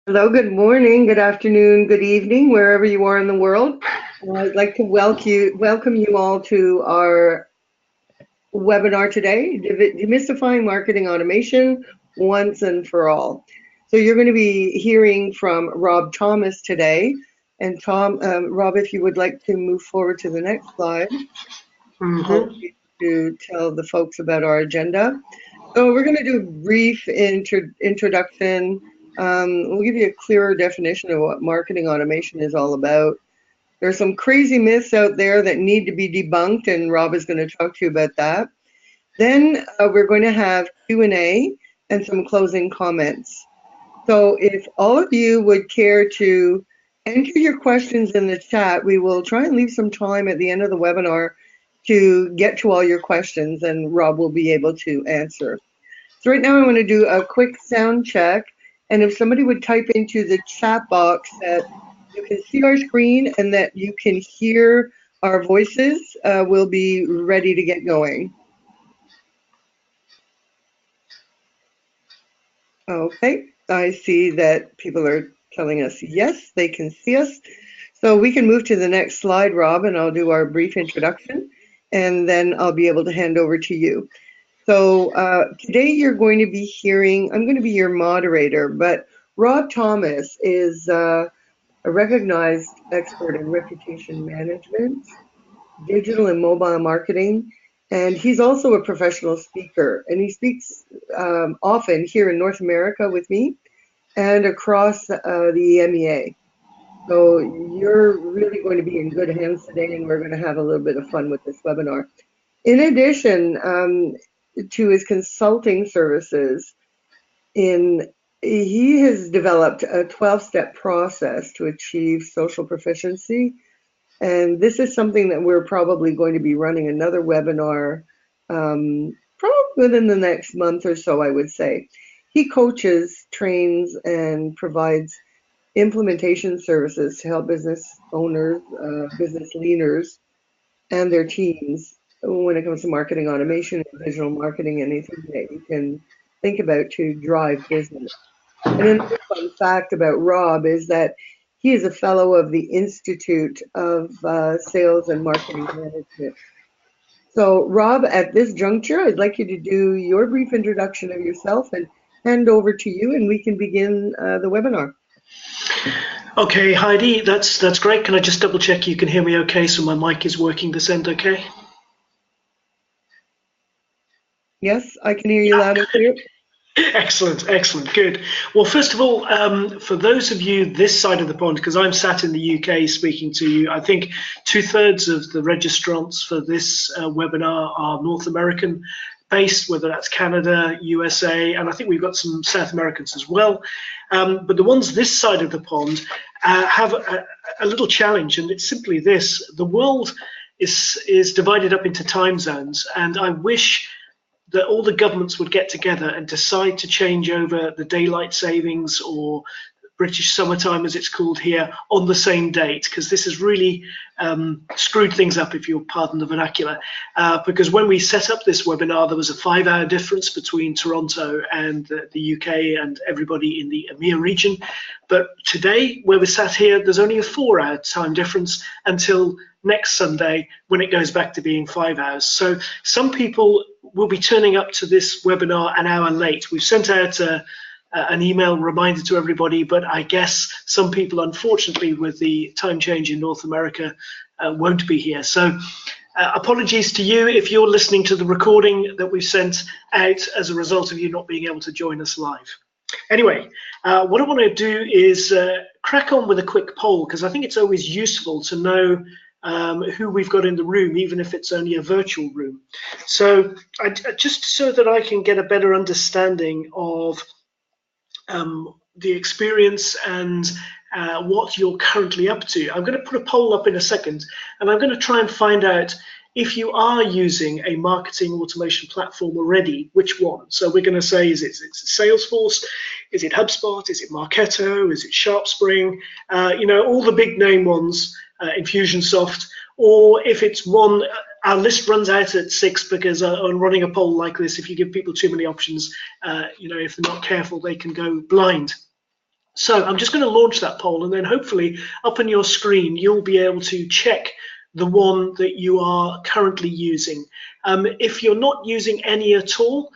Hello, good morning, good afternoon, good evening, wherever you are in the world. I'd like to welcome you all to our webinar today, Demystifying Marketing Automation Once and for All. So you're going to be hearing from Rob Thomas today. And Rob, if you would like to move forward to the next slide, I'll to tell the folks about our agenda. So we're going to do a brief introduction. We'll give you a clearer definition of what marketing automation is all about. There's some crazy myths out there that need to be debunked, and Rob is going to talk to you about that. Then we're going to have Q&A and some closing comments. So if all of you would care to enter your questions in the chat, we will try and leave some time at the end of the webinar to get to all your questions, and Rob will be able to answer. So right now I want to do a quick sound check, and if somebody would type into the chat box that you can see our screen and that you can hear our voices, we'll be ready to get going. Okay, I see that people are telling us yes, they can see us. So we can move to the next slide, Rob, and I'll do our brief introduction, and then I'll be able to hand over to you. So today you're going to be hearing, I'm going to be your moderator, but Rob Thomas is a recognized expert in reputation management, digital and mobile marketing, and he's also a professional speaker, and he speaks often here in North America with me and across the EMEA. So you're really going to be in good hands today, and we're going to have a little bit of fun with this webinar. In addition to his consulting services, he has developed a 12-step process to achieve social proficiency. And this is something that we're probably going to be running another webinar probably within the next month or so, I would say. He coaches, trains, and provides implementation services to help business owners, business leaders, and their teams when it comes to marketing automation, digital marketing, anything that you can think about to drive business. And another fun fact about Rob is that he is a fellow of the Institute of Sales and Marketing Management. So Rob, at this juncture, I'd like you to do your brief introduction of yourself and hand over to you, and we can begin the webinar. Okay, Heidi, that's great. Can I just double check you can hear me okay, so my mic is working this end okay? Yes, I can hear you loud and clear. Excellent, excellent, good. Well, first of all, for those of you this side of the pond, because I'm sat in the UK speaking to you, I think 2/3 of the registrants for this webinar are North American based, whether that's Canada, USA, and I think we've got some South Americans as well. But the ones this side of the pond have a little challenge, and it's simply this: the world is divided up into time zones, and I wish that all the governments would get together and decide to change over the daylight savings, or British summertime as it's called here, on the same date, because this has really screwed things up, if you'll pardon the vernacular. Because when we set up this webinar, there was a 5-hour difference between Toronto and the UK and everybody in the EMEA region. But today, where we're sat here, there's only a 4-hour time difference until next Sunday, when it goes back to being 5 hours. So some people will be turning up to this webinar an hour late. We've sent out an email reminder to everybody, but I guess some people, unfortunately, with the time change in North America, won't be here. So apologies to you if you're listening to the recording that we've sent out as a result of you not being able to join us live. Anyway, what I want to do is crack on with a quick poll, because I think it's always useful to know who we've got in the room, even if it's only a virtual room. So just so that I can get a better understanding of the experience and what you're currently up to, I'm going to put a poll up in a second, and I'm going to try and find out if you are using a marketing automation platform already, which one? So we're going to say, is it Salesforce? Is it HubSpot? Is it Marketo? Is it SharpSpring? You know, all the big name ones, Infusionsoft. Or if it's one, our list runs out at 6, because on running a poll like this, if you give people too many options, you know, if they're not careful, they can go blind. So I'm just going to launch that poll, and then hopefully up on your screen you'll be able to check the one that you are currently using. If you're not using any at all,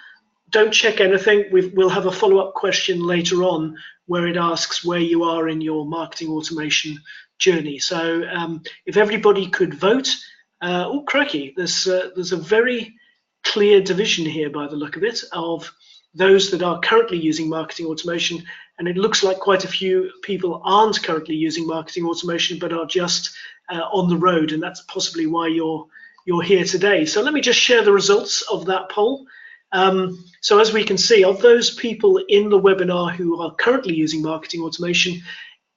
don't check anything. We'll have a follow-up question later on where it asks where you are in your marketing automation journey. So if everybody could vote, oh crikey, there's a very clear division here by the look of it of those that are currently using marketing automation, and it looks like quite a few people aren't currently using marketing automation but are just on the road, and that's possibly why you're here today. So let me just share the results of that poll. So as we can see, of those people in the webinar who are currently using marketing automation,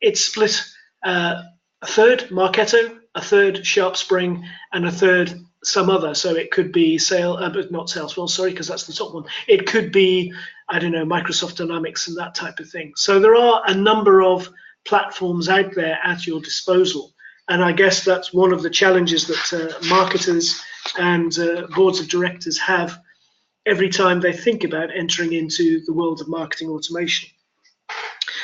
it's split a third Marketo, a third SharpSpring, and a third some other. So it could be but not Salesforce, sorry, because that's the top one. It could be, I don't know, Microsoft Dynamics and that type of thing. So there are a number of platforms out there at your disposal. And I guess that's one of the challenges that marketers and boards of directors have every time they think about entering into the world of marketing automation.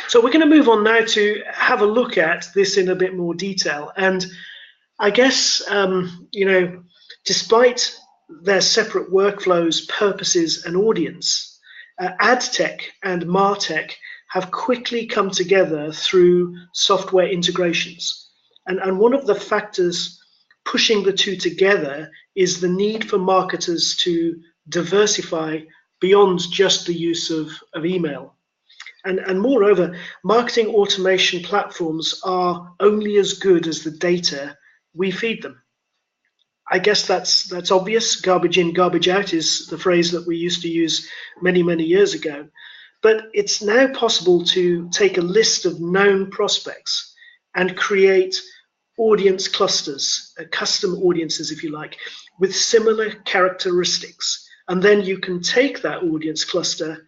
So we're going to move on now to have a look at this in a bit more detail. And I guess, you know, despite their separate workflows, purposes, and audience, ADTECH and MARTECH have quickly come together through software integrations. And one of the factors pushing the two together is the need for marketers to diversify beyond just the use of email. And moreover, marketing automation platforms are only as good as the data we feed them. I guess that's obvious. Garbage in, garbage out is the phrase that we used to use many, many years ago. But it's now possible to take a list of known prospects and create audience clusters, custom audiences, if you like, with similar characteristics. And then you can take that audience cluster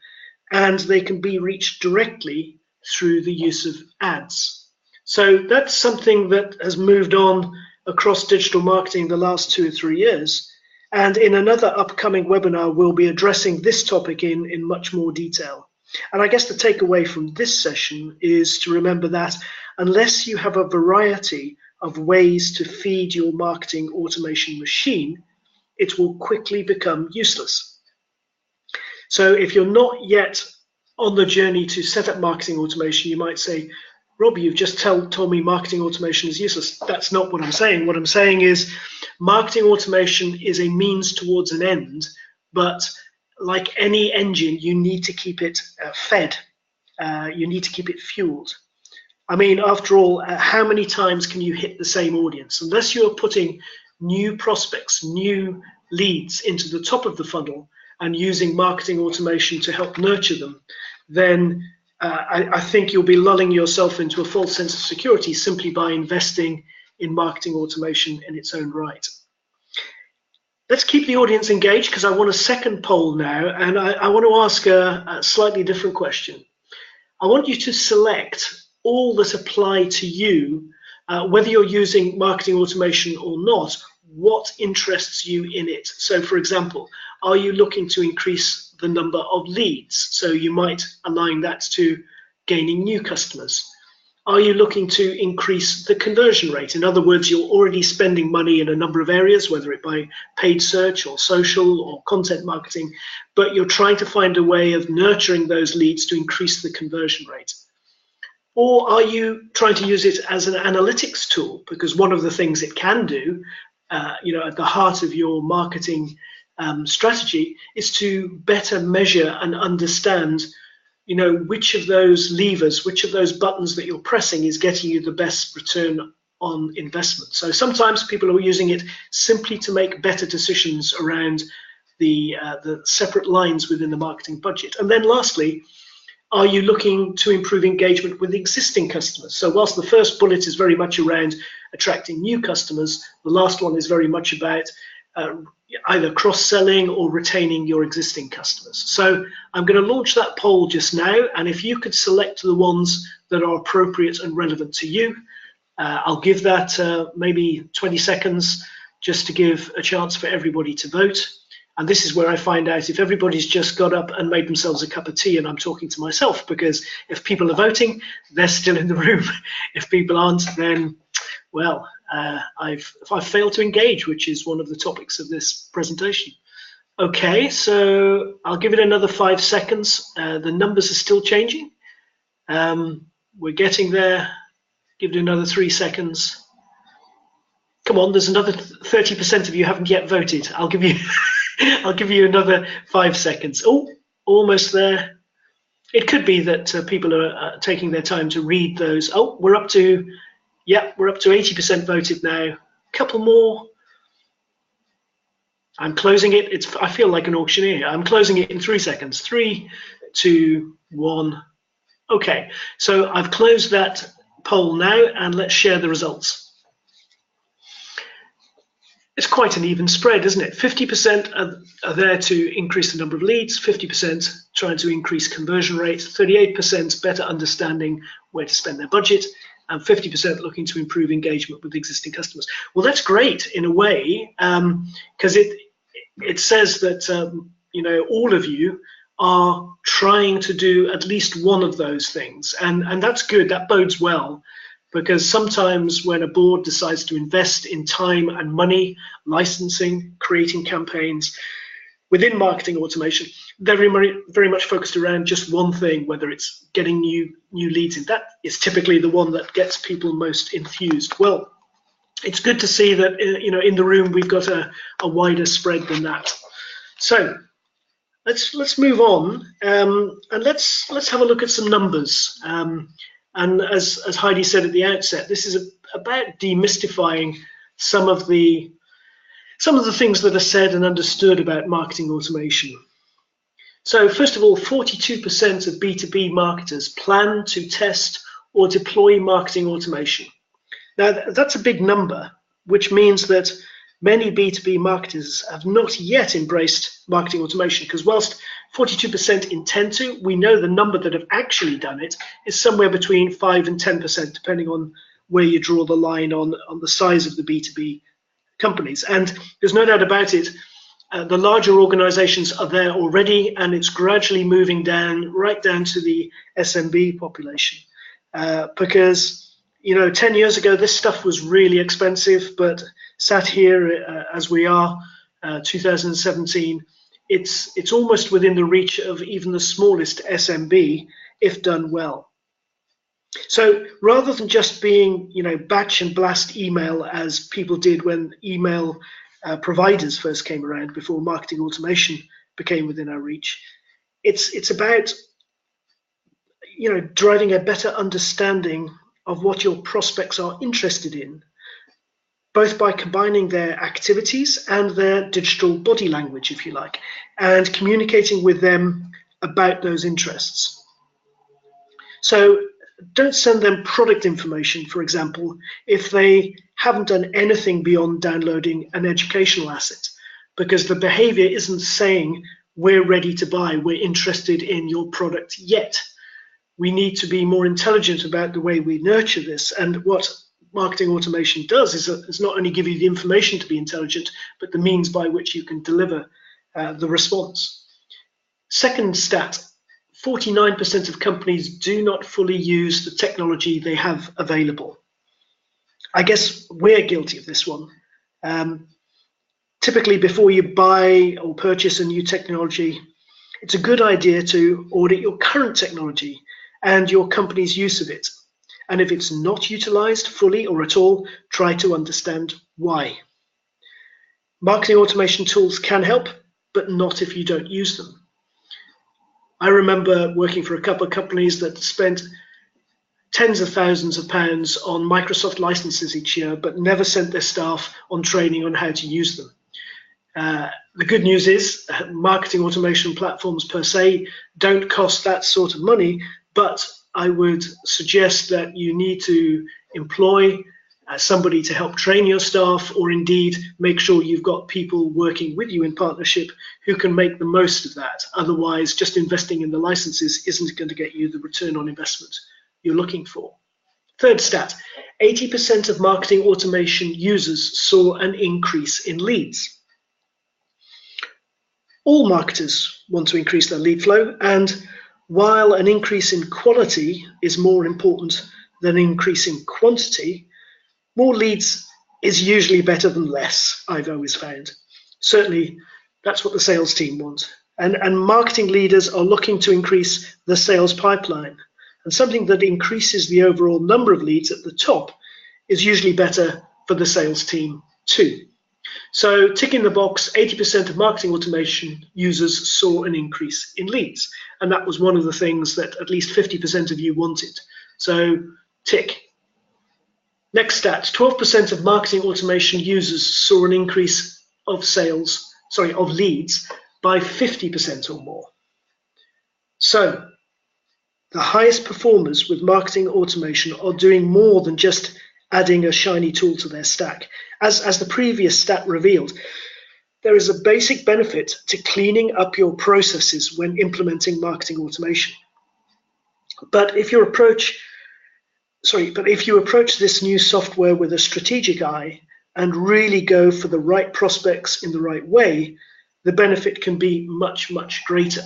and they can be reached directly through the use of ads. So that's something that has moved on across digital marketing the last 2 or 3 years. And in another upcoming webinar, we'll be addressing this topic in much more detail. And I guess the takeaway from this session is to remember that unless you have a variety of ways to feed your marketing automation machine, it will quickly become useless. So if you're not yet on the journey to set up marketing automation, you might say, Rob, you've just told me marketing automation is useless. That's not what I'm saying. What I'm saying is marketing automation is a means towards an end, but like any engine, you need to keep it fed. You need to keep it fueled. I mean, after all, how many times can you hit the same audience? Unless you're putting new prospects, new leads into the top of the funnel and using marketing automation to help nurture them, then I think you'll be lulling yourself into a false sense of security simply by investing in marketing automation in its own right. Let's keep the audience engaged because I want a second poll now, and I want to ask a slightly different question. I want you to select all that apply to you, whether you're using marketing automation or not, what interests you in it. So for example, are you looking to increase the number of leads? So you might align that to gaining new customers. Are you looking to increase the conversion rate? In other words, you're already spending money in a number of areas, whether it be paid search or social or content marketing, but you're trying to find a way of nurturing those leads to increase the conversion rate. Or are you trying to use it as an analytics tool? Because one of the things it can do, you know, at the heart of your marketing strategy is to better measure and understand, you know, which of those levers, which of those buttons that you're pressing is getting you the best return on investment. So sometimes people are using it simply to make better decisions around the separate lines within the marketing budget. And then lastly, are you looking to improve engagement with existing customers? So whilst the first bullet is very much around attracting new customers, the last one is very much about either cross-selling or retaining your existing customers. So I'm going to launch that poll just now, and if you could select the ones that are appropriate and relevant to you, I'll give that maybe 20 seconds just to give a chance for everybody to vote. And this is where I find out if everybody's just got up and made themselves a cup of tea and I'm talking to myself, because if people are voting, they're still in the room. If people aren't, then, well, I've failed to engage, which is one of the topics of this presentation. Okay, so I'll give it another 5 seconds. The numbers are still changing. We're getting there. Give it another 3 seconds. Come on, there's another 30% of you haven't yet voted. I'll give you I'll give you another 5 seconds. Oh, almost there. It could be that people are taking their time to read those. Oh, we're up to 80% voted now. A couple more. I'm closing it. I feel like an auctioneer. I'm closing it in 3 seconds. 3, 2, 1. Okay, so I've closed that poll now, and let's share the results. It's quite an even spread, isn't it? 50% are there to increase the number of leads, 50% trying to increase conversion rate, 38% better understanding where to spend their budget, and 50% looking to improve engagement with existing customers. Well, that's great in a way, because it says that all of you are trying to do at least one of those things, and that's good. That bodes well. Because sometimes when a board decides to invest in time and money, licensing, creating campaigns within marketing automation, they're very much focused around just one thing, whether it's getting new leads in. That is typically the one that gets people most enthused. Well, it's good to see that in the room we've got a wider spread than that. So let's move on, and let's have a look at some numbers. And as Heidi said at the outset, this is about demystifying some of the things that are said and understood about marketing automation. So first of all, 42% of B2B marketers plan to test or deploy marketing automation. Now that's a big number, which means that many B2B marketers have not yet embraced marketing automation, because whilst 42% intend to, we know the number that have actually done it is somewhere between 5 and 10%, depending on where you draw the line on the size of the B2B companies. And there's no doubt about it, the larger organizations are there already, and it's gradually moving down, right down to the SMB population. Because 10 years ago, this stuff was really expensive, but sat here as we are, 2017, it's almost within the reach of even the smallest SMB if done well. So rather than just being, batch and blast email as people did when email providers first came around before marketing automation became within our reach, it's about, driving a better understanding of what your prospects are interested in, both by combining their activities and their digital body language, if you like, and communicating with them about those interests. So don't send them product information, for example, if they haven't done anything beyond downloading an educational asset, because the behavior isn't saying, we're ready to buy, we're interested in your product yet. We need to be more intelligent about the way we nurture this. And what marketing automation does is not only give you the information to be intelligent, but the means by which you can deliver the response. Second stat, 49% of companies do not fully use the technology they have available. I guess we're guilty of this one. Typically, before you buy or purchase a new technology, it's a good idea to audit your current technology and your company's use of it. And if it's not utilized fully or at all, try to understand why. Marketing automation tools can help, but not if you don't use them. I remember working for a couple of companies that spent tens of thousands of pounds on Microsoft licenses each year, but never sent their staff on training on how to use them. The good news is marketing automation platforms per se don't cost that sort of money, but I would suggest that you need to employ somebody to help train your staff, or indeed make sure you've got people working with you in partnership who can make the most of that. Otherwise, just investing in the licenses isn't going to get you the return on investment you're looking for. Third stat, 80% of marketing automation users saw an increase in leads. All marketers want to increase their lead flow, and while an increase in quality is more important than an increase in quantity, more leads is usually better than less, I've always found. Certainly, that's what the sales team want. And marketing leaders are looking to increase the sales pipeline. And something that increases the overall number of leads at the top is usually better for the sales team too. So ticking the box, 80% of marketing automation users saw an increase in leads. And that was one of the things that at least 50% of you wanted. So tick. Next stat, 12% of marketing automation users saw an increase of leads by 50% or more. So the highest performers with marketing automation are doing more than just adding a shiny tool to their stack. As the previous stat revealed, there is a basic benefit to cleaning up your processes when implementing marketing automation. But if you approach this new software with a strategic eye and really go for the right prospects in the right way, the benefit can be much, much greater.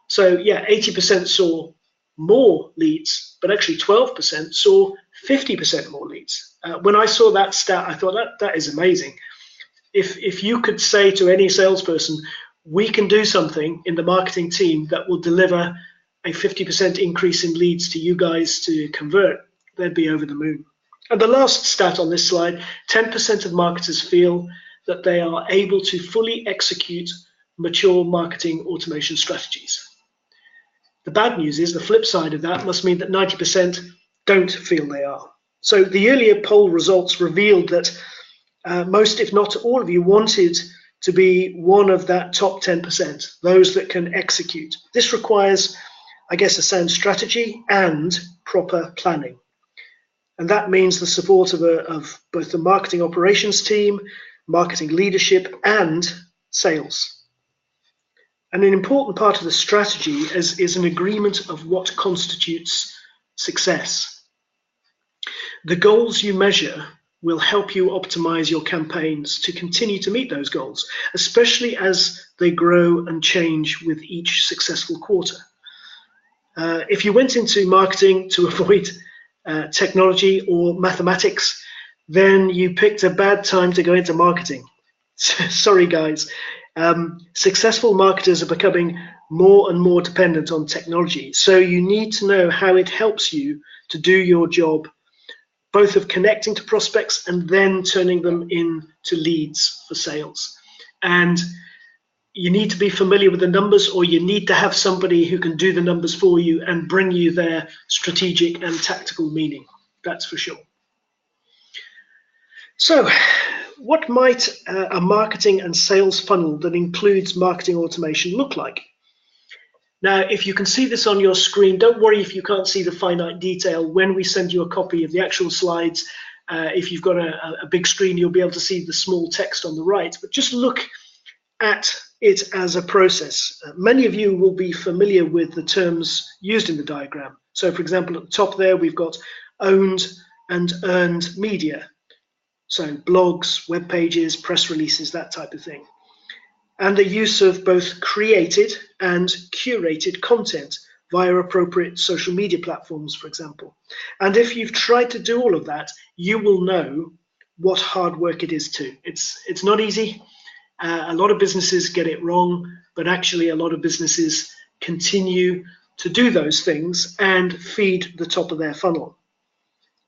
So yeah, 80% saw more leads, but actually 12% saw 50% more leads. When I saw that stat, I thought that is amazing. If you could say to any salesperson, we can do something in the marketing team that will deliver a 50% increase in leads to you guys to convert, they'd be over the moon. And the last stat on this slide, 10% of marketers feel that they are able to fully execute mature marketing automation strategies. The bad news is the flip side of that must mean that 90% don't feel they are. So the earlier poll results revealed that most, if not all of you, wanted to be one of that top 10%, those that can execute. This requires, I guess, a sound strategy and proper planning. And that means the support of both the marketing operations team, marketing leadership, and sales. And an important part of the strategy is an agreement of what constitutes success. The goals you measure will help you optimize your campaigns to continue to meet those goals, especially as they grow and change with each successful quarter. If you went into marketing to avoid technology or mathematics, then you picked a bad time to go into marketing. Sorry, guys. Successful marketers are becoming more and more dependent on technology. So you need to know how it helps you to do your job, both of connecting to prospects and then turning them into leads for sales. And you need to be familiar with the numbers, or you need to have somebody who can do the numbers for you and bring you their strategic and tactical meaning. That's for sure. So what might a marketing and sales funnel that includes marketing automation look like? Now, if you can see this on your screen, don't worry if you can't see the finite detail. When we send you a copy of the actual slides, if you've got a big screen, you'll be able to see the small text on the right. But just look at it as a process. Many of you will be familiar with the terms used in the diagram. So, for example, at the top there, we've got owned and earned media. So blogs, web pages, press releases, that type of thing. And the use of both created and curated content via appropriate social media platforms, for example. And if you've tried to do all of that, you will know what hard work it is too. It's not easy. A lot of businesses get it wrong, but actually a lot of businesses continue to do those things and feed the top of their funnel.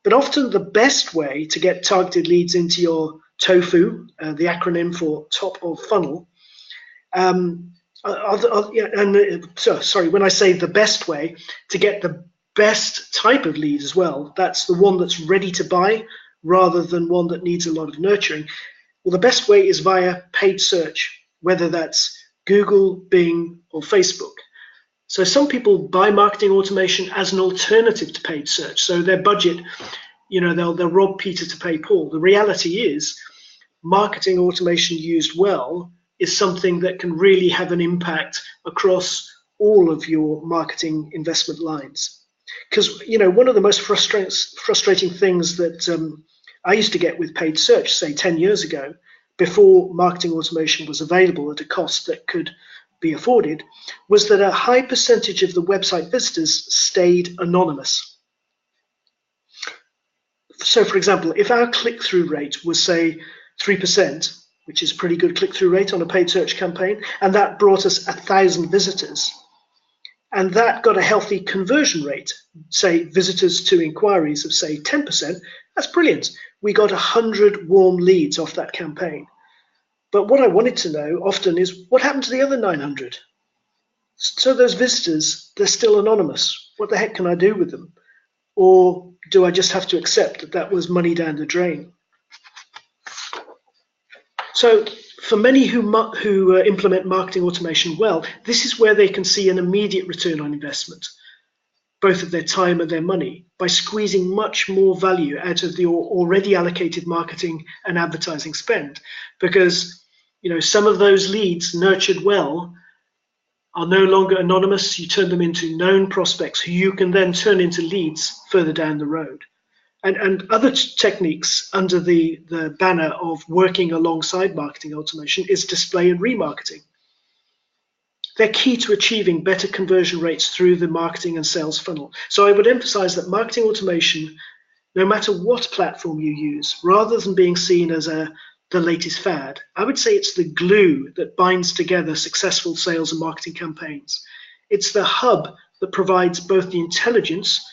But often the best way to get targeted leads into your TOFU, the acronym for top of funnel, when I say the best way, to get the best type of lead as well, that's the one that's ready to buy rather than one that needs a lot of nurturing. Well, the best way is via paid search, whether that's Google, Bing, or Facebook. So some people buy marketing automation as an alternative to paid search. So their budget, they'll rob Peter to pay Paul. The reality is marketing automation used well is something that can really have an impact across all of your marketing investment lines. Because, one of the most frustrating things that I used to get with paid search, say 10 years ago, before marketing automation was available at a cost that could be afforded was that a high percentage of the website visitors stayed anonymous. So, for example, if our click-through rate was, say, 3%, which is a pretty good click-through rate on a paid search campaign, and that brought us 1,000 visitors, and that got a healthy conversion rate, say visitors to inquiries of, say, 10%, that's brilliant. We got 100 warm leads off that campaign. But what I wanted to know often is, what happened to the other 900? So those visitors, they're still anonymous. What the heck can I do with them? Or do I just have to accept that that was money down the drain? So for many who implement marketing automation well, this is where they can see an immediate return on investment, both of their time and their money, by squeezing much more value out of the already allocated marketing and advertising spend. Because, you know, some of those leads nurtured well are no longer anonymous. You turn them into known prospects who you can then turn into leads further down the road. And other techniques under the banner of working alongside marketing automation is display and remarketing. They're key to achieving better conversion rates through the marketing and sales funnel. So I would emphasize that marketing automation, no matter what platform you use, rather than being seen as the latest fad, I would say it's the glue that binds together successful sales and marketing campaigns. It's the hub that provides both the intelligence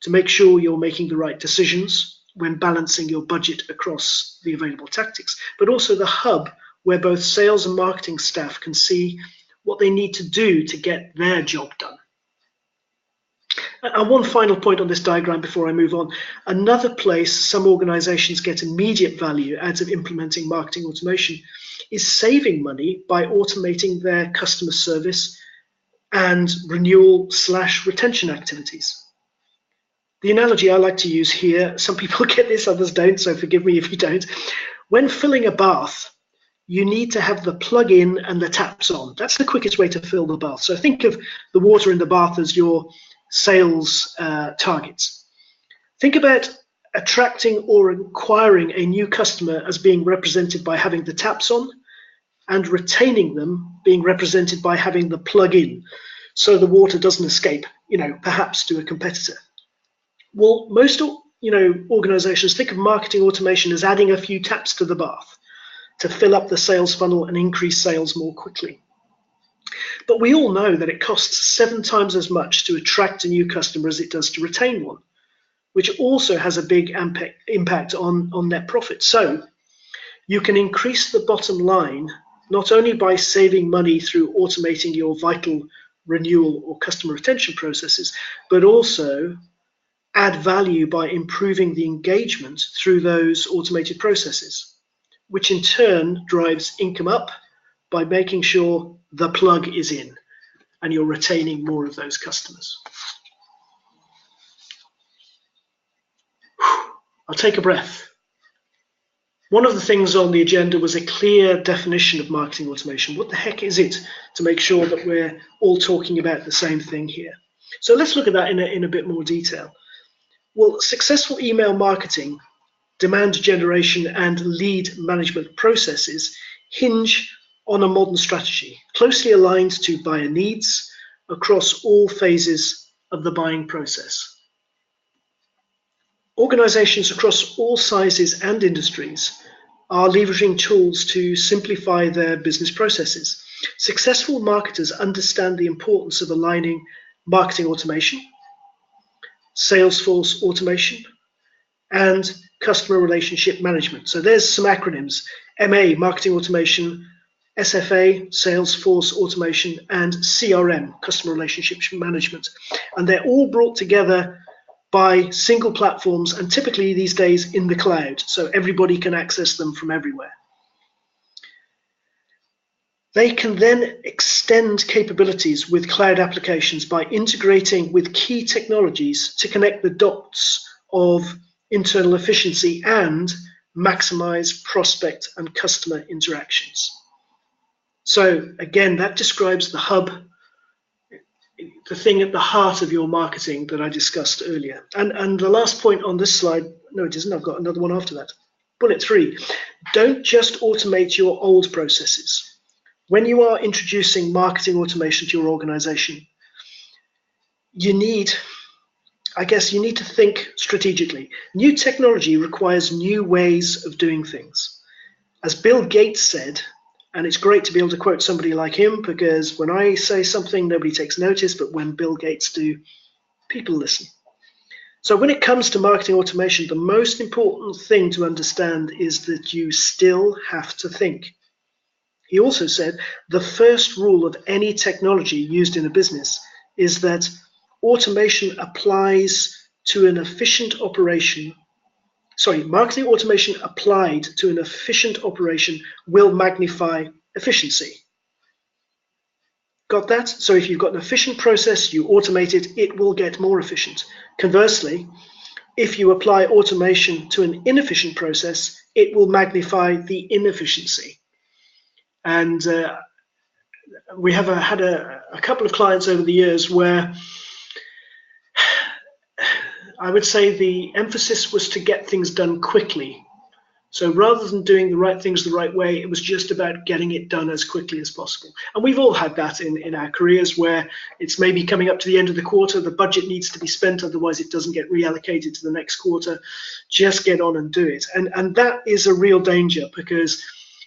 to make sure you're making the right decisions when balancing your budget across the available tactics, but also the hub where both sales and marketing staff can see what they need to do to get their job done. And one final point on this diagram before I move on. Another place some organizations get immediate value out of implementing marketing automation is saving money by automating their customer service and renewal/retention activities. The analogy I like to use here, some people get this, others don't, so forgive me if you don't. When filling a bath, you need to have the plug in and the taps on. That's the quickest way to fill the bath. So think of the water in the bath as your sales targets. Think about attracting or acquiring a new customer as being represented by having the taps on, and retaining them being represented by having the plug in, so the water doesn't escape, perhaps to a competitor. Well, most organizations think of marketing automation as adding a few taps to the bath to fill up the sales funnel and increase sales more quickly. But we all know that it costs 7 times as much to attract a new customer as it does to retain one, which also has a big impact on net profit. So you can increase the bottom line not only by saving money through automating your vital renewal or customer retention processes, but also add value by improving the engagement through those automated processes, which in turn drives income up by making sure the plug is in and you're retaining more of those customers. I'll take a breath. One of the things on the agenda was a clear definition of marketing automation. What the heck is it, to make sure that we're all talking about the same thing here? So let's look at that in a bit more detail. Well, successful email marketing, demand generation, and lead management processes hinge on a modern strategy, closely aligned to buyer needs across all phases of the buying process. Organizations across all sizes and industries are leveraging tools to simplify their business processes. Successful marketers understand the importance of aligning marketing automation, Salesforce automation, and customer relationship management. So there's some acronyms: MA, marketing automation, SFA, Salesforce automation, and CRM, customer relationship management. And they're all brought together by single platforms, and typically these days in the cloud, so everybody can access them from everywhere. They can then extend capabilities with cloud applications by integrating with key technologies to connect the dots of internal efficiency and maximize prospect and customer interactions. So again, that describes the hub, the thing at the heart of your marketing that I discussed earlier. And the last point on this slide, no it isn't, I've got another one after that. Bullet 3, don't just automate your old processes. when you are introducing marketing automation to your organization, you need to think strategically. New technology requires new ways of doing things. As Bill Gates said, and it's great to be able to quote somebody like him, because when I say something, nobody takes notice, but when Bill Gates do, people listen. So when it comes to marketing automation, the most important thing to understand is that you still have to think. He also said the first rule of any technology used in a business is that automation applies to an efficient operation. Marketing automation applied to an efficient operation will magnify efficiency. Got that? So if you've got an efficient process, you automate it, it will get more efficient. Conversely, if you apply automation to an inefficient process, it will magnify the inefficiency. And we have had a couple of clients over the years where I would say the emphasis was to get things done quickly. So rather than doing the right things the right way, it was just about getting it done as quickly as possible. And we've all had that in our careers, where it's maybe coming up to the end of the quarter, the budget needs to be spent, otherwise it doesn't get reallocated to the next quarter. Just get on and do it. And that is a real danger, because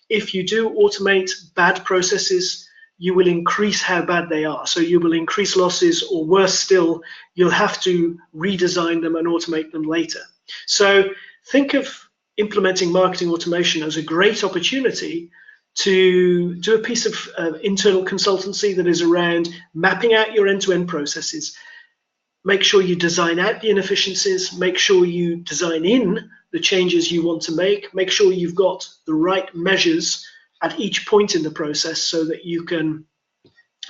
if you do automate bad processes, you will increase how bad they are. So you will increase losses, or worse still, you'll have to redesign them and automate them later. So think of implementing marketing automation as a great opportunity to do a piece of internal consultancy that is around mapping out your end-to-end processes. Make sure you design out the inefficiencies, make sure you design in the changes you want to make sure you've got the right measures at each point in the process so that you can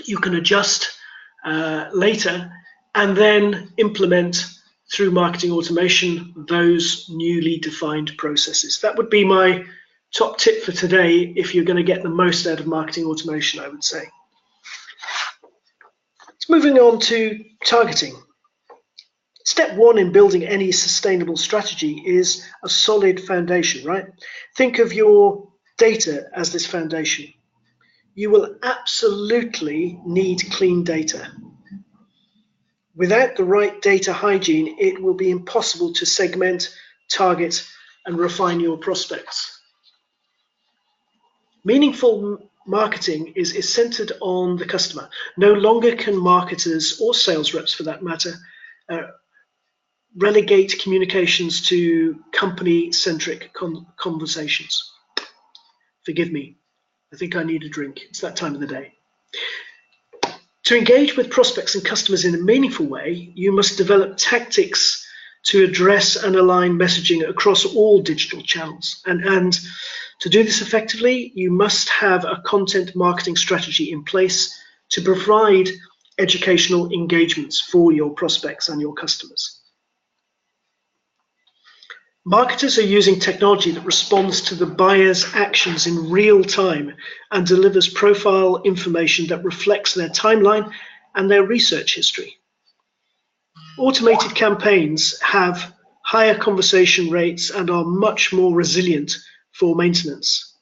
adjust later, and then implement through marketing automation those newly defined processes. That would be my top tip for today if you're going to get the most out of marketing automation, I would say. It's moving on to targeting. Step one in building any sustainable strategy is a solid foundation, right? Think of your data as this foundation. You will absolutely need clean data. Without the right data hygiene, it will be impossible to segment, target, and refine your prospects. Meaningful marketing is centered on the customer. No longer can marketers, or sales reps for that matter, relegate communications to company-centric conversations. Forgive me, I think I need a drink. It's that time of the day. To engage with prospects and customers in a meaningful way, you must develop tactics to address and align messaging across all digital channels. And to do this effectively, you must have a content marketing strategy in place to provide educational engagements for your prospects and your customers. Marketers are using technology that responds to the buyer's actions in real time and delivers profile information that reflects their timeline and their research history. Automated campaigns have higher conversion rates and are much more resilient for maintenance.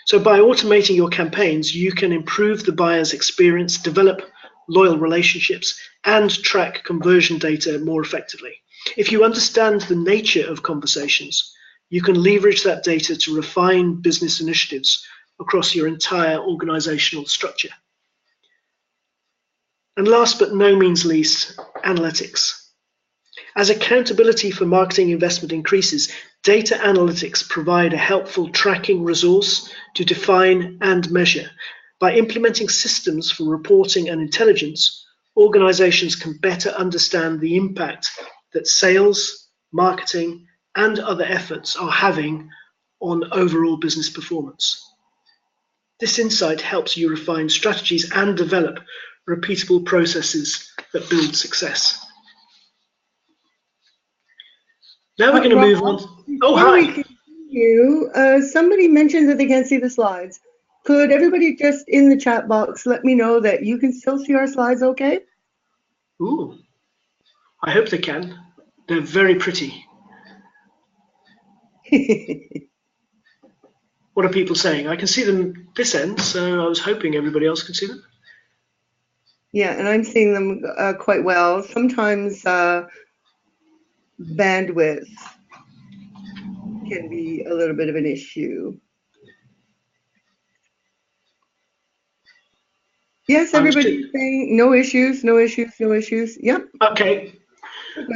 So by automating your campaigns, you can improve the buyer's experience, develop loyal relationships, and track conversion data more effectively. If you understand the nature of conversations, you can leverage that data to refine business initiatives across your entire organizational structure. And last but no means least, analytics. As accountability for marketing investment increases, data analytics provide a helpful tracking resource to define and measure. By implementing systems for reporting and intelligence, organizations can better understand the impact that sales, marketing, and other efforts are having on overall business performance. This insight helps you refine strategies and develop repeatable processes that build success. Now we're going to move on. Oh, hi. Somebody mentioned that they can't see the slides. Could everybody just in the chat box let me know that you can still see our slides okay? Ooh, I hope they can. They're very pretty. What are people saying? I can see them this end, so I was hoping everybody else could see them. Yeah, and I'm seeing them quite well. Sometimes bandwidth can be a little bit of an issue. Yes, everybody's saying no issues, no issues, no issues. Yep. Okay.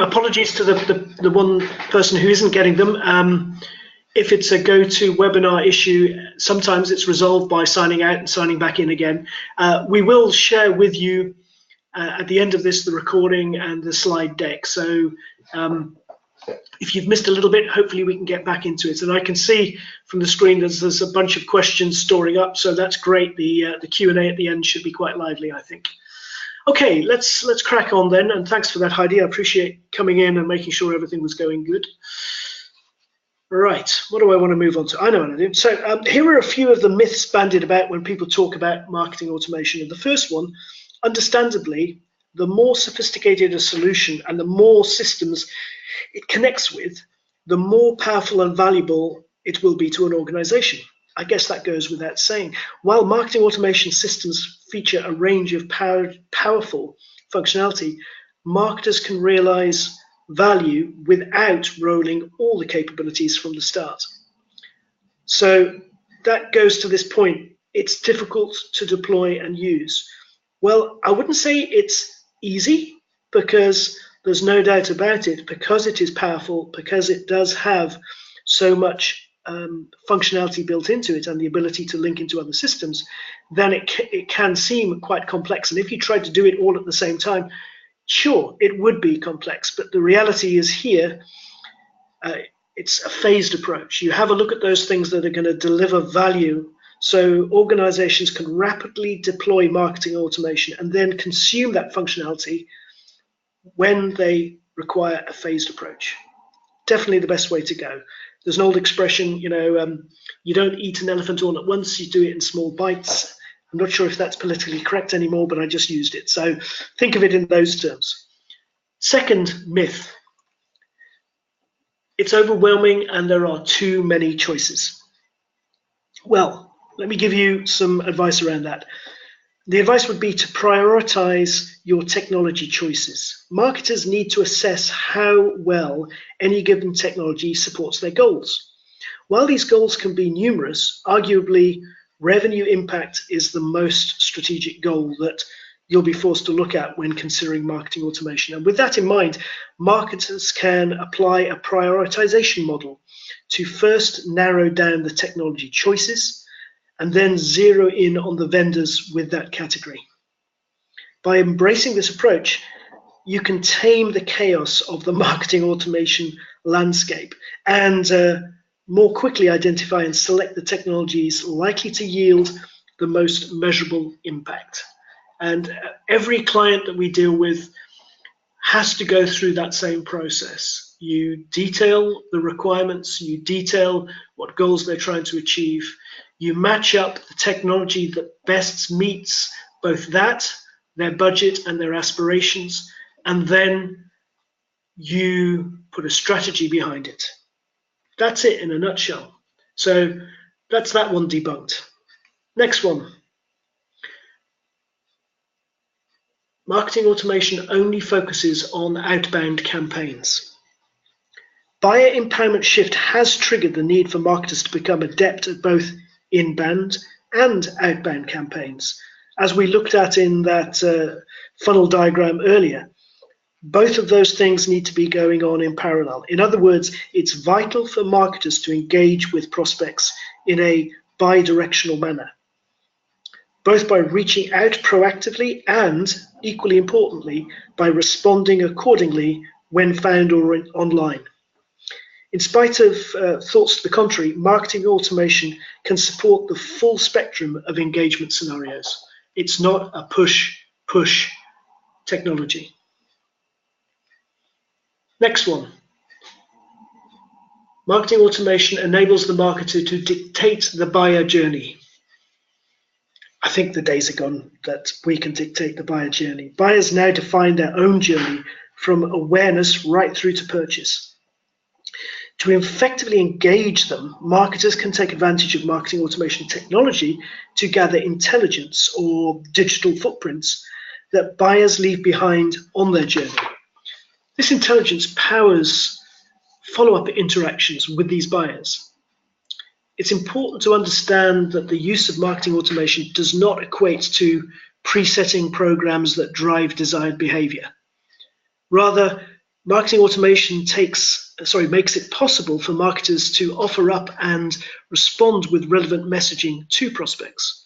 Apologies to the one person who isn't getting them. If it's a GoToWebinar issue, sometimes it's resolved by signing out and signing back in again. We will share with you at the end of this the recording and the slide deck. So if you've missed a little bit, hopefully we can get back into it. And I can see from the screen there's a bunch of questions storing up, so that's great. The Q&A at the end should be quite lively, I think. Okay, let's crack on then, and thanks for that, Heidi. I appreciate coming in and making sure everything was going good. Right, what do I want to move on to? I know what I do. So here are a few of the myths bandied about when people talk about marketing automation. And the first one, understandably, the more sophisticated a solution and the more systems it connects with, the more powerful and valuable it will be to an organization. I guess that goes without saying. While marketing automation systems feature a range of powerful functionality, marketers can realize value without rolling all the capabilities from the start. So that goes to this point. It's difficult to deploy and use. Well, I wouldn't say it's easy, because there's no doubt about it, because it is powerful, because it does have so much functionality built into it and the ability to link into other systems, then it can seem quite complex. And if you tried to do it all at the same time, sure, it would be complex. But the reality is here, it's a phased approach. You have a look at those things that are going to deliver value, so organizations can rapidly deploy marketing automation and then consume that functionality when they require a phased approach. Definitely the best way to go. There's an old expression, you don't eat an elephant all at once, you do it in small bites. I'm not sure if that's politically correct anymore, but I just used it. So think of it in those terms. Second myth, it's overwhelming and there are too many choices. Well, let me give you some advice around that. The advice would be to prioritize your technology choices. Marketers need to assess how well any given technology supports their goals. While these goals can be numerous, arguably revenue impact is the most strategic goal that you'll be forced to look at when considering marketing automation. And with that in mind, marketers can apply a prioritization model to first narrow down the technology choices and then zero in on the vendors with that category. By embracing this approach, you can tame the chaos of the marketing automation landscape and more quickly identify and select the technologies likely to yield the most measurable impact. And every client that we deal with has to go through that same process. You detail the requirements, you detail what goals they're trying to achieve, you match up the technology that best meets both that, their budget and their aspirations, and then you put a strategy behind it. That's it in a nutshell. So that's that one debunked. Next one. Marketing automation only focuses on outbound campaigns. Buyer empowerment shift has triggered the need for marketers to become adept at both inbound and outbound campaigns. As we looked at in that funnel diagram earlier, both of those things need to be going on in parallel. In other words, it's vital for marketers to engage with prospects in a bi-directional manner, both by reaching out proactively and, equally importantly, by responding accordingly when found or online. In spite of thoughts to the contrary, marketing automation can support the full spectrum of engagement scenarios. It's not a push technology. Next one. Marketing automation enables the marketer to dictate the buyer journey. I think the days are gone that we can dictate the buyer journey. Buyers now define their own journey from awareness right through to purchase. To effectively engage them, marketers can take advantage of marketing automation technology to gather intelligence or digital footprints that buyers leave behind on their journey. This intelligence powers follow-up interactions with these buyers. It's important to understand that the use of marketing automation does not equate to presetting programs that drive desired behavior. Rather, marketing automation makes it possible for marketers to offer up and respond with relevant messaging to prospects.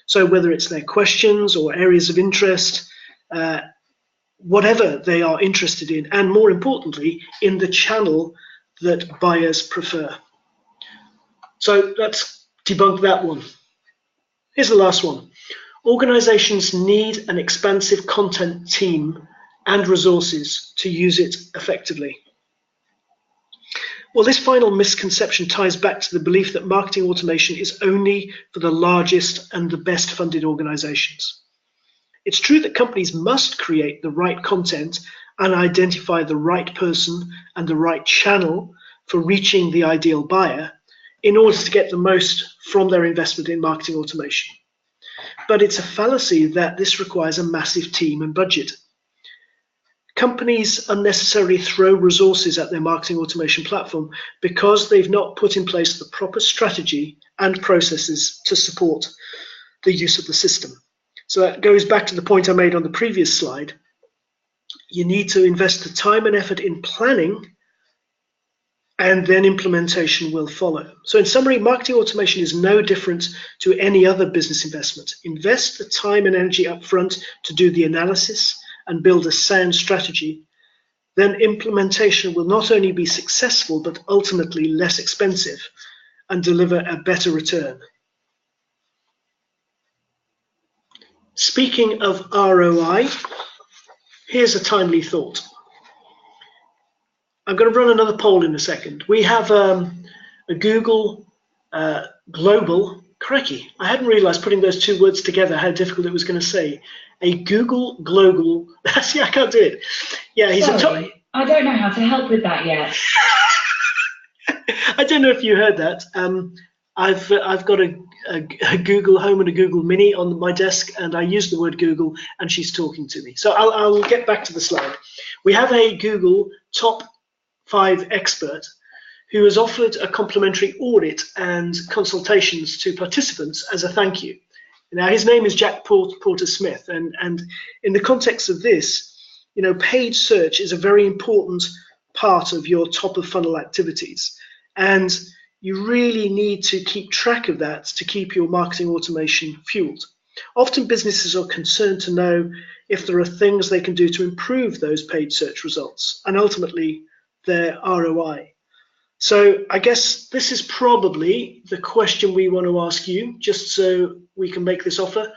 So whether it's their questions or areas of interest, whatever they are interested in, and more importantly, in the channel that buyers prefer. So let's debunk that one. Here's the last one. Organizations need an expansive content team and resources to use it effectively. Well, this final misconception ties back to the belief that marketing automation is only for the largest and the best funded organizations. It's true that companies must create the right content and identify the right person and the right channel for reaching the ideal buyer in order to get the most from their investment in marketing automation. But it's a fallacy that this requires a massive team and budget. Companies unnecessarily throw resources at their marketing automation platform because they've not put in place the proper strategy and processes to support the use of the system. So that goes back to the point I made on the previous slide. You need to invest the time and effort in planning, and then implementation will follow. So in summary, marketing automation is no different to any other business investment. Invest the time and energy up front to do the analysis and build a sound strategy. Then implementation will not only be successful, but ultimately less expensive and deliver a better return. Speaking of ROI, here's a timely thought. I'm going to run another poll in a second. We have a Google Global, crikey, I hadn't realized putting those two words together how difficult it was going to say. A Google Global, see, I can't do it. Yeah, he's Sorry, I don't know how to help with that yet. I don't know if you heard that. I've got a Google Home and a Google Mini on my desk, and I use the word Google, and she's talking to me. So I'll get back to the slide. We have a Google top 5 expert who has offered a complimentary audit and consultations to participants as a thank you. Now, his name is Jack Porter Smith, and in the context of this, you know, paid search is a very important part of your top of funnel activities, and you really need to keep track of that to keep your marketing automation fueled. Often businesses are concerned to know if there are things they can do to improve those paid search results and ultimately their ROI. So I guess this is probably the question we want to ask you, just so we can make this offer.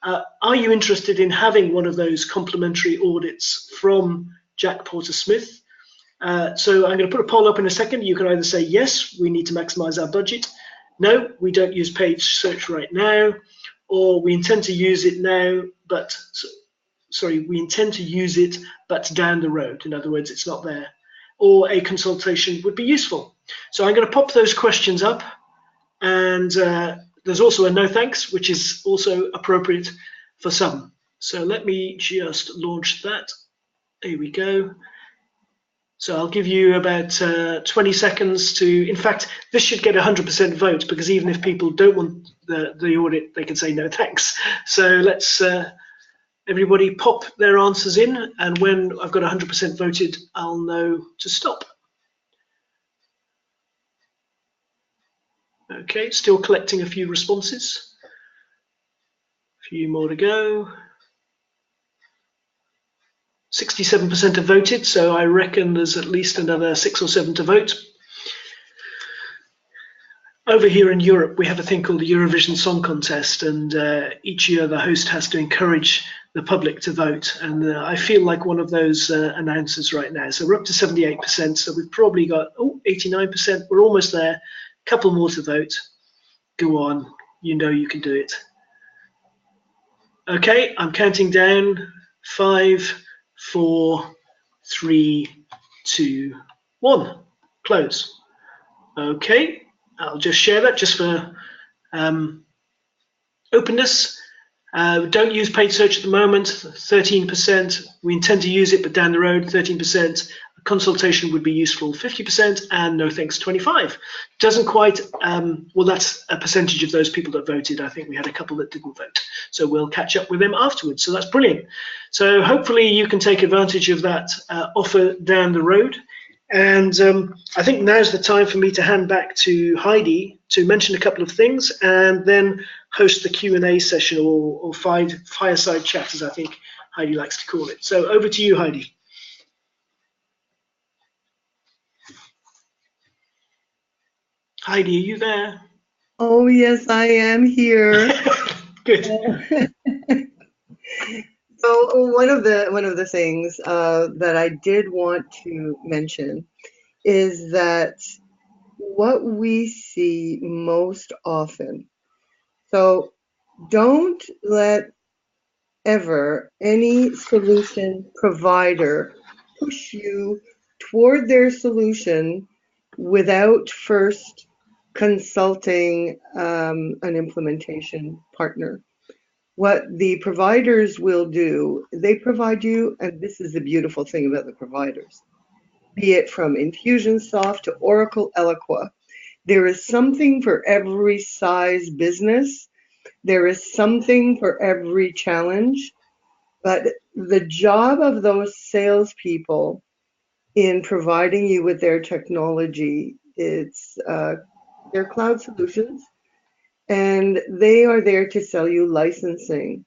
Are you interested in having one of those complimentary audits from Jack Porter Smith? So I'm going to put a poll up in a second. You can either say, yes, we need to maximize our budget. No, we don't use paid search right now. Or we intend to use it now, but, we intend to use it, but down the road. In other words, it's not there. Or a consultation would be useful. So I'm going to pop those questions up, and there's also a no thanks, which is also appropriate for some. So let me just launch that. There we go. So I'll give you about 20 seconds to, in fact, this should get 100% vote, because even if people don't want the audit, they can say no thanks. So let's everybody pop their answers in, and when I've got 100% voted, I'll know to stop. Okay, still collecting a few responses. A few more to go. 67% have voted, so I reckon there's at least another 6 or 7 to vote. Over here in Europe, we have a thing called the Eurovision Song Contest, and each year the host has to encourage the public to vote, and I feel like one of those announcers right now. So we're up to 78%, so we've probably got 89%. We're almost there. A couple more to vote. Go on, you know you can do it. Okay, I'm counting down. 5, 4, 3, 2, 1. close. Okay, I'll just share that just for openness. Don't use paid search at the moment, 13%. We intend to use it, but down the road, 13%. A consultation would be useful, 50%, and no thanks, 25%. Doesn't quite, well, that's a percentage of those people that voted. I think we had a couple that didn't vote. So we'll catch up with them afterwards. So that's brilliant. So hopefully you can take advantage of that offer down the road. And I think now's the time for me to hand back to Heidi to mention a couple of things and then host the Q&A session or fireside chat, as I think Heidi likes to call it. So over to you, Heidi. Heidi, are you there? Oh, yes, I am here. Good. So one of the things that I did want to mention is that what we see most often. So don't let ever any solution provider push you toward their solution without first consulting an implementation partner. What the providers will do, they provide you, and this is the beautiful thing about the providers, be it from Infusionsoft to Oracle Eloqua, there is something for every size business. There is something for every challenge. But the job of those salespeople in providing you with their technology, it's their cloud solutions, and they are there to sell you licensing.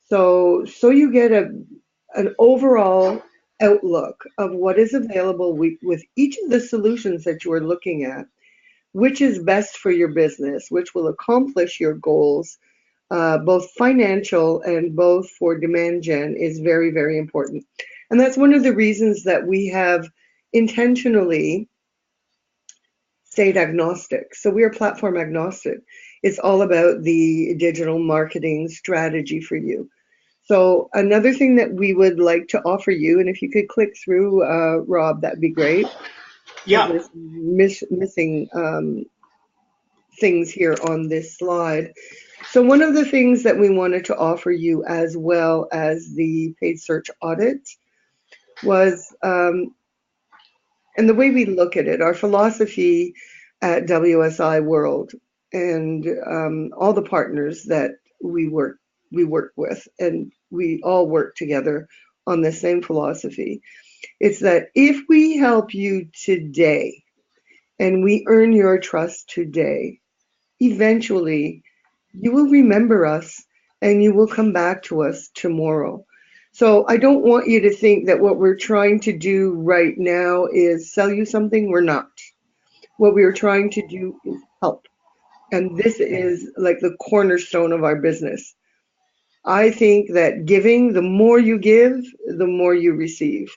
So you get an overall outlook of what is available with each of the solutions that you are looking at, which is best for your business, which will accomplish your goals, both financial and both for demand gen, is very, very important. And that's one of the reasons that we have intentionally stayed agnostic. So we are platform agnostic. It's all about the digital marketing strategy for you. So another thing that we would like to offer you, and if you could click through, Rob, that'd be great. Yeah. There's missing things here on this slide. So one of the things that we wanted to offer you, as well as the paid search audit, was, and the way we look at it, our philosophy at WSI World and all the partners that we work with, and we all work together on the same philosophy. It's that if we help you today and we earn your trust today, eventually you will remember us and you will come back to us tomorrow. So I don't want you to think that what we're trying to do right now is sell you something. We're not. What we are trying to do is help. And this is like the cornerstone of our business. I think that giving, the more you give, the more you receive.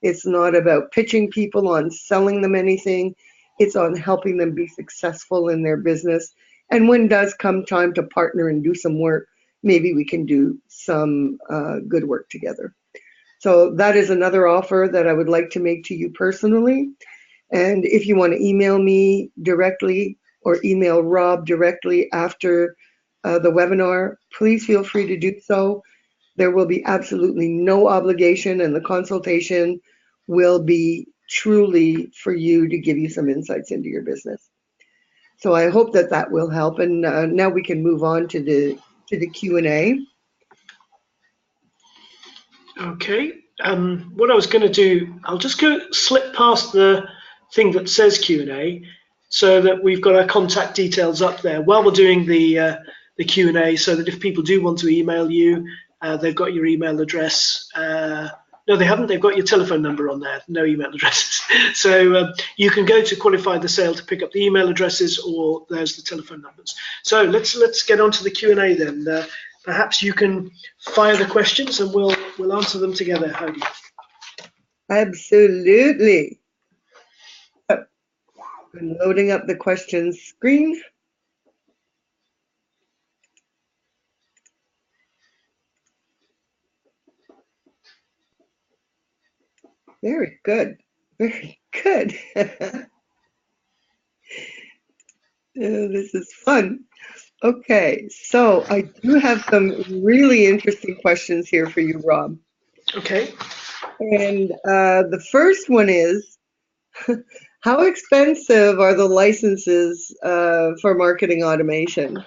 It's not about pitching people on selling them anything. It's on helping them be successful in their business. And when does come time to partner and do some work, maybe we can do some good work together. So that is another offer that I would like to make to you personally. And if you want to email me directly or email Rob directly after the webinar, please feel free to do so. There will be absolutely no obligation, and the consultation will be truly for you to give you some insights into your business. So I hope that that will help. And now we can move on to the Q&A. Okay. What I was going to do, I'll just slip past the thing that says Q&A so that we've got our contact details up there while we're doing the Q&A, so that if people do want to email you, they've got your email address. No, they haven't. They've got your telephone number on there. No email addresses. So you can go to Qualify the Sale to pick up the email addresses, or there's the telephone numbers. So let's get on to the Q&A then. Perhaps you can fire the questions and we'll answer them together, Heidi. Absolutely. I'm loading up the questions screen. Very good. Very Good. This is fun. Okay, so I do have some really interesting questions here for you, Rob. Okay. And the first one is, how expensive are the licenses for marketing automation?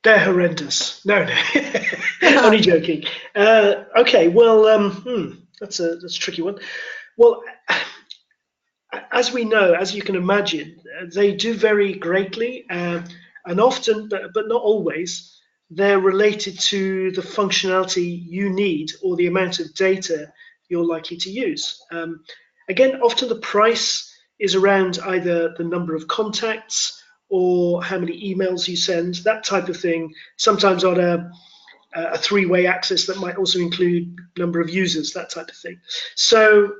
They're horrendous. No, only joking. Okay, well, that's a tricky one. Well, as we know, as you can imagine, they do vary greatly, and often, but not always, they're related to the functionality you need or the amount of data you're likely to use. Again, often the price is around either the number of contacts or how many emails you send, that type of thing, sometimes on a three-way axis that might also include number of users, that type of thing. So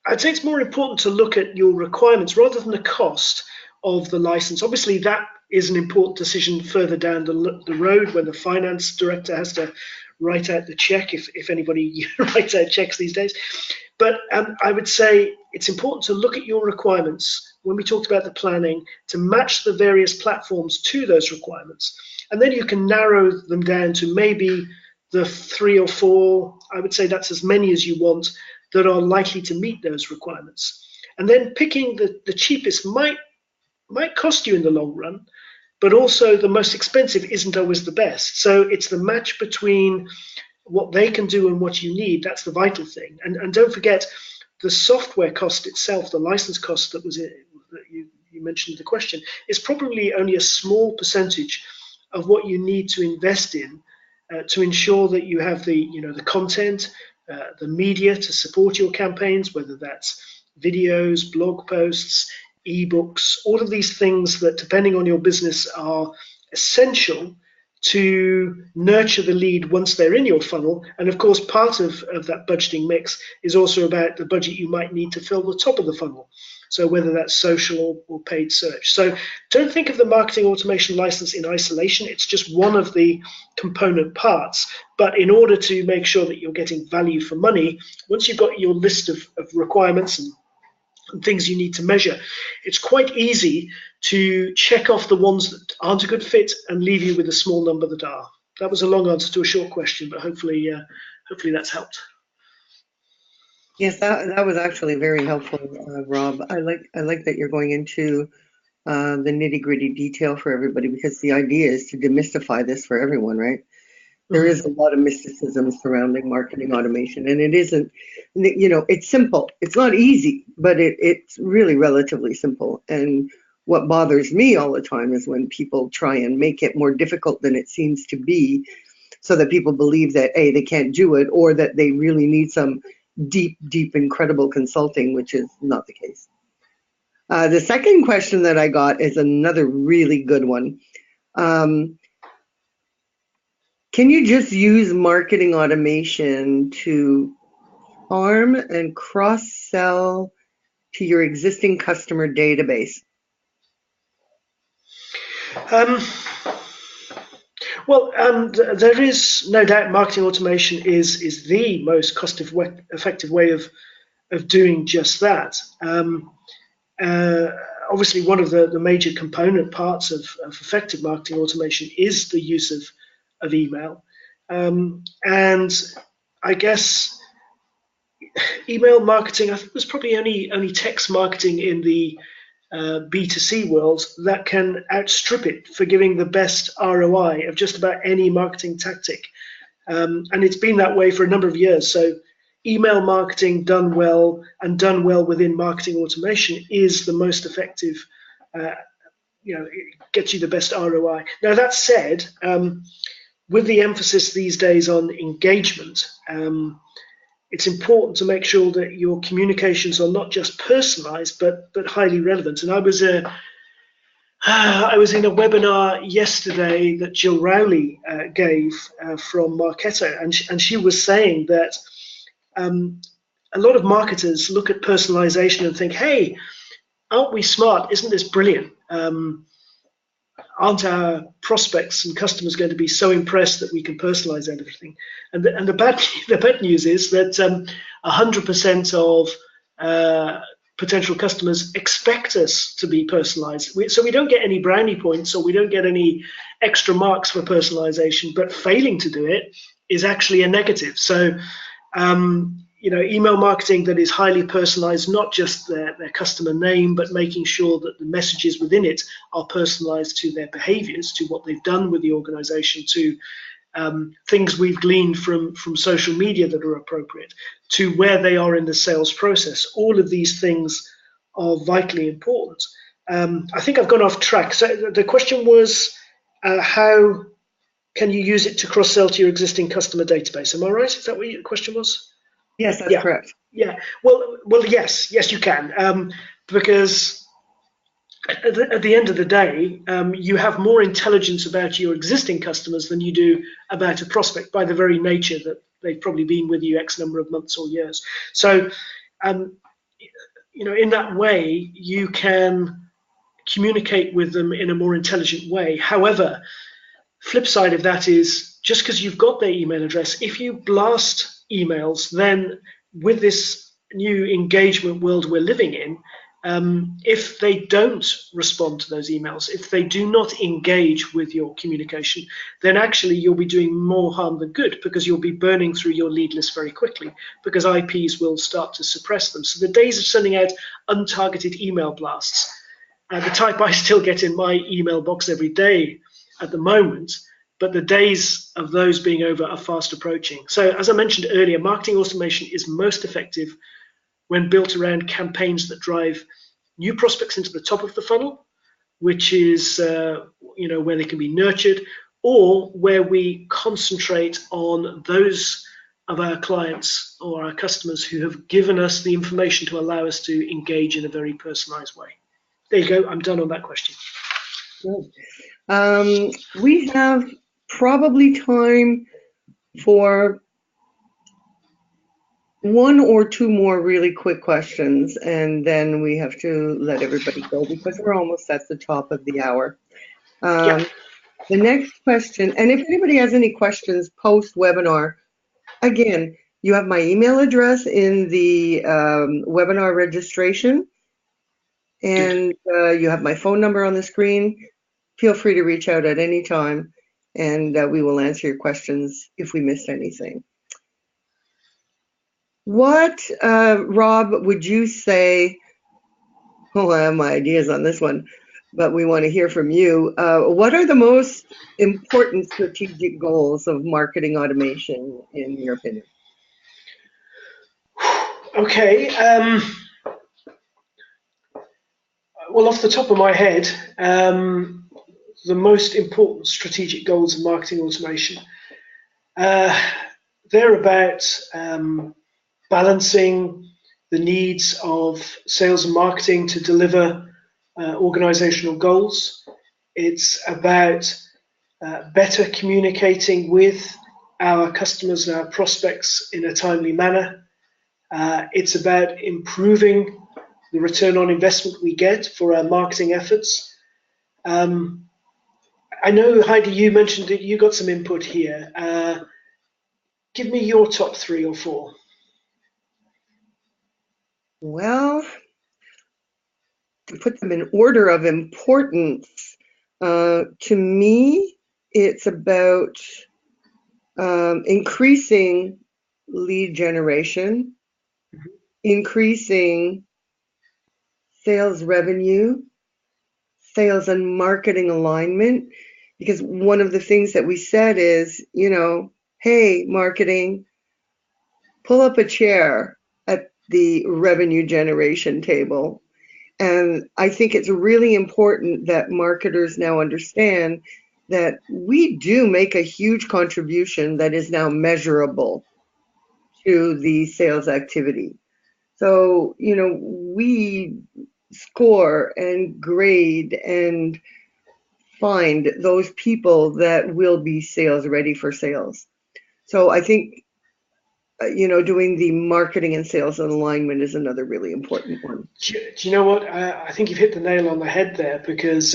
I'd say it's more important to look at your requirements rather than the cost of the license. Obviously, that is an important decision further down the road when the finance director has to write out the check, if anybody writes out checks these days. But I would say it's important to look at your requirements when we talked about the planning to match the various platforms to those requirements. And then you can narrow them down to maybe the 3 or 4, I would say that's as many as you want, that are likely to meet those requirements. And then picking the cheapest might cost you in the long run, but also the most expensive isn't always the best. So it's the match between what they can do and what you need. That's the vital thing. And don't forget, the software cost itself, the license cost that you mentioned in the question, is probably only a small percentage of what you need to invest in to ensure that you have the content, the media to support your campaigns, whether that's videos, blog posts, ebooks, all of these things that, depending on your business, are essential to nurture the lead once they're in your funnel. And of course, part of that budgeting mix is also about the budget you might need to fill the top of the funnel. So whether that's social or paid search. So don't think of the marketing automation license in isolation. It's just one of the component parts. But in order to make sure that you're getting value for money, once you've got your list of requirements and things you need to measure, it's quite easy to check off the ones that aren't a good fit and leave you with a small number that are. That was a long answer to a short question, but hopefully that's helped. Yes, that was actually very helpful, Rob. I like that you're going into the nitty-gritty detail for everybody, because the idea is to demystify this for everyone, right? There is a lot of mysticism surrounding marketing automation, and it isn't, it's simple. It's not easy, but it's really relatively simple. And what bothers me all the time is when people try and make it more difficult than it seems to be, so that people believe that, A, they can't do it, or that they really need some deep, incredible consulting, which is not the case. The second question that I got is another really good one. Can you just use marketing automation to farm and cross-sell to your existing customer database? Well, there is no doubt marketing automation is the most cost-effective way of doing just that. Obviously, one of the major component parts of effective marketing automation is the use of email. And I guess email marketing, I think there's probably only text marketing in the B2C world that can outstrip it for giving the best ROI of just about any marketing tactic. And it's been that way for a number of years. So email marketing done well and done well within marketing automation is the most effective, it gets you the best ROI. Now, that said, with the emphasis these days on engagement, it's important to make sure that your communications are not just personalized, but highly relevant. And I was in a webinar yesterday that Jill Rowley gave from Marketo, and she was saying that a lot of marketers look at personalization and think, hey, aren't we smart? Isn't this brilliant? aren't our prospects and customers going to be so impressed that we can personalize everything? And the bad news is that 100% of potential customers expect us to be personalized. So we don't get any brownie points, or we don't get any extra marks for personalization, but failing to do it is actually a negative. So, email marketing that is highly personalized, not just their customer name, but making sure that the messages within it are personalized to their behaviors, to what they've done with the organization, to things we've gleaned from social media that are appropriate, to where they are in the sales process. All of these things are vitally important. I think I've gone off track. So the question was, how can you use it to cross-sell to your existing customer database? Am I right? Is that what your question was? Yes, that's correct. Yeah. Well, yes, you can, because at the end of the day, you have more intelligence about your existing customers than you do about a prospect, by the very nature that they've probably been with you X number of months or years. So, in that way, you can communicate with them in a more intelligent way. However, flip side of that is, just because you've got their email address, if you blast emails, then with this new engagement world we're living in, if they don't respond to those emails, if they do not engage with your communication, then actually you'll be doing more harm than good, because you'll be burning through your lead list very quickly, because IPs will start to suppress them. So the days of sending out untargeted email blasts, the type I still get in my email box every day at the moment, but the days of those being over are fast approaching. So as I mentioned earlier, marketing automation is most effective when built around campaigns that drive new prospects into the top of the funnel, which is where they can be nurtured, or where we concentrate on those of our clients or our customers who have given us the information to allow us to engage in a very personalized way. There you go. I'm done on that question. Good. We have probably time for one or two more really quick questions, and then we have to let everybody go because we're almost at the top of the hour. The next question, and if anybody has any questions post-webinar, again, you have my email address in the webinar registration, and you have my phone number on the screen. Feel free to reach out at any time, and we will answer your questions if we missed anything. What, Rob, would you say, I have my ideas on this one, but we want to hear from you. What are the most important strategic goals of marketing automation, in your opinion? Okay. Well, off the top of my head, the most important strategic goals of marketing automation, they're about balancing the needs of sales and marketing to deliver organizational goals. It's about better communicating with our customers and our prospects in a timely manner. It's about improving the return on investment we get for our marketing efforts. I know, Heidi, you mentioned that you got some input here. Give me your top 3 or 4. Well, to put them in order of importance, to me, it's about increasing lead generation, increasing sales revenue, sales and marketing alignment, because one of the things that we said is, hey, marketing, pull up a chair at the revenue generation table. And I think it's really important that marketers now understand that we do make a huge contribution that is now measurable to the sales activity. So, we score and grade and find those people that will be sales ready for sales. So I think, doing the marketing and sales and alignment is another really important one. Do you know what? I think you've hit the nail on the head there, because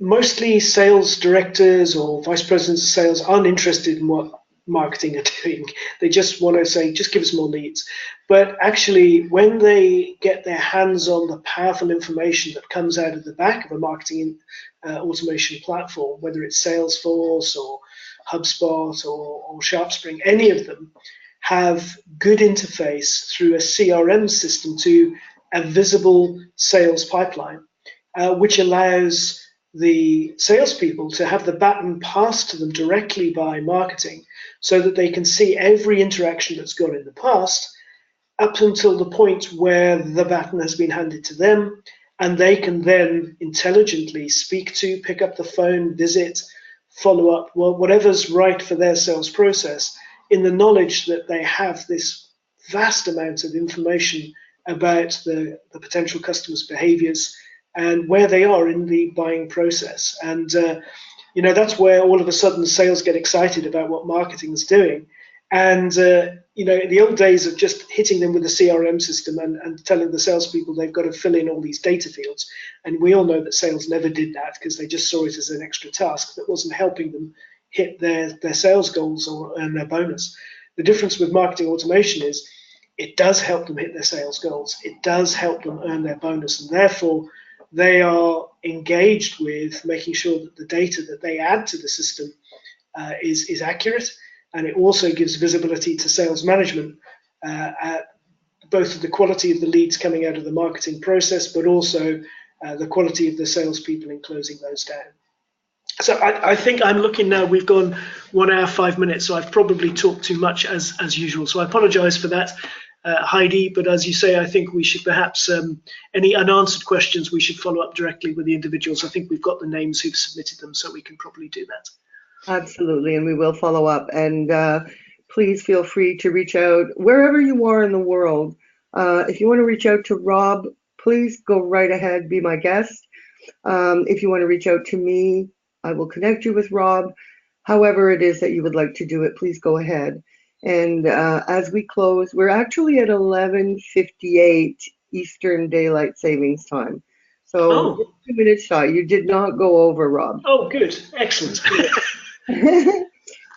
mostly sales directors or vice presidents of sales aren't interested in what marketing are doing. They just want to say, just give us more leads. But actually, when they get their hands on the powerful information that comes out of the back of a marketing automation platform, whether it's Salesforce or HubSpot or SharpSpring, any of them have good interface through a CRM system to a visible sales pipeline, which allows the salespeople to have the baton passed to them directly by marketing so that they can see every interaction that's gone in the past up until the point where the baton has been handed to them, and they can then intelligently speak to, pick up the phone, visit, follow up, whatever's right for their sales process, in the knowledge that they have this vast amount of information about the potential customers' behaviors and where they are in the buying process. And that's where all of a sudden sales get excited about what marketing is doing. And in the old days of just hitting them with a CRM system and telling the salespeople they've got to fill in all these data fields, and we all know that sales never did that because they just saw it as an extra task that wasn't helping them hit their sales goals and their bonus. The difference with marketing automation is it does help them hit their sales goals. It does help them earn their bonus, and therefore they are engaged with making sure that the data that they add to the system is accurate, and it also gives visibility to sales management at both the quality of the leads coming out of the marketing process, but also the quality of the salespeople in closing those down. So I think I'm looking now, we've gone 1 hour, 5 minutes, so I've probably talked too much as usual. So I apologize for that, Heidi, but as you say, I think we should perhaps, any unanswered questions, we should follow up directly with the individuals. I think we've got the names who've submitted them, so we can probably do that. Absolutely, and we will follow up. And please feel free to reach out wherever you are in the world. If you want to reach out to Rob, please go right ahead, be my guest. If you want to reach out to me, I will connect you with Rob. However it is that you would like to do it, please go ahead. And as we close, we're actually at 11:58 Eastern Daylight Savings Time. So 2 minutes shy. You did not go over, Rob. Oh, good. Excellent.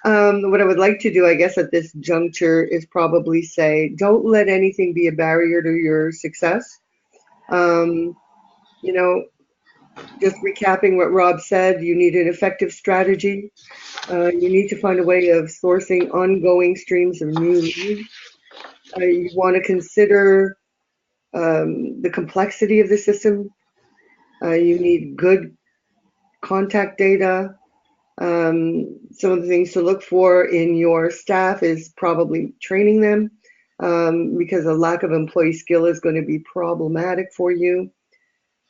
What I would like to do, I guess, at this juncture is probably say, don't let anything be a barrier to your success. Just recapping what Rob said, you need an effective strategy. You need to find a way of sourcing ongoing streams of new leads. You want to consider the complexity of the system. You need good contact data. Some of the things to look for in your staff is probably training them, because a lack of employee skill is going to be problematic for you.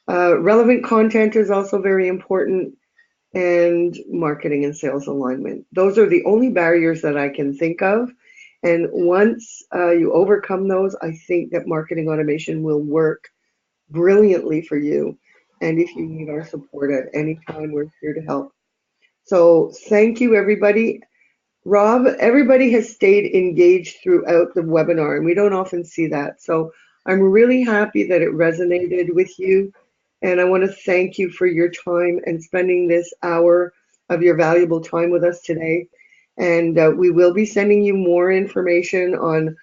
Relevant content is also very important, and marketing and sales alignment. Those are the only barriers that I can think of. And once you overcome those, I think that marketing automation will work brilliantly for you. And if you need our support at any time, we're here to help. So thank you, everybody. Rob, everybody has stayed engaged throughout the webinar, and we don't often see that. So I'm really happy that it resonated with you. And I want to thank you for your time and spending this hour of your valuable time with us today. And we will be sending you more information on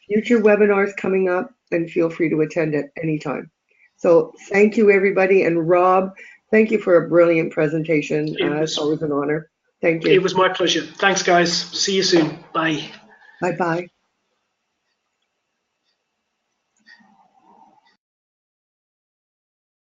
future webinars coming up, and feel free to attend at any time. So thank you, everybody. And Rob, thank you for a brilliant presentation. It's always an honor. Thank you. It was my pleasure. Thanks, guys. See you soon. Bye. Bye-bye.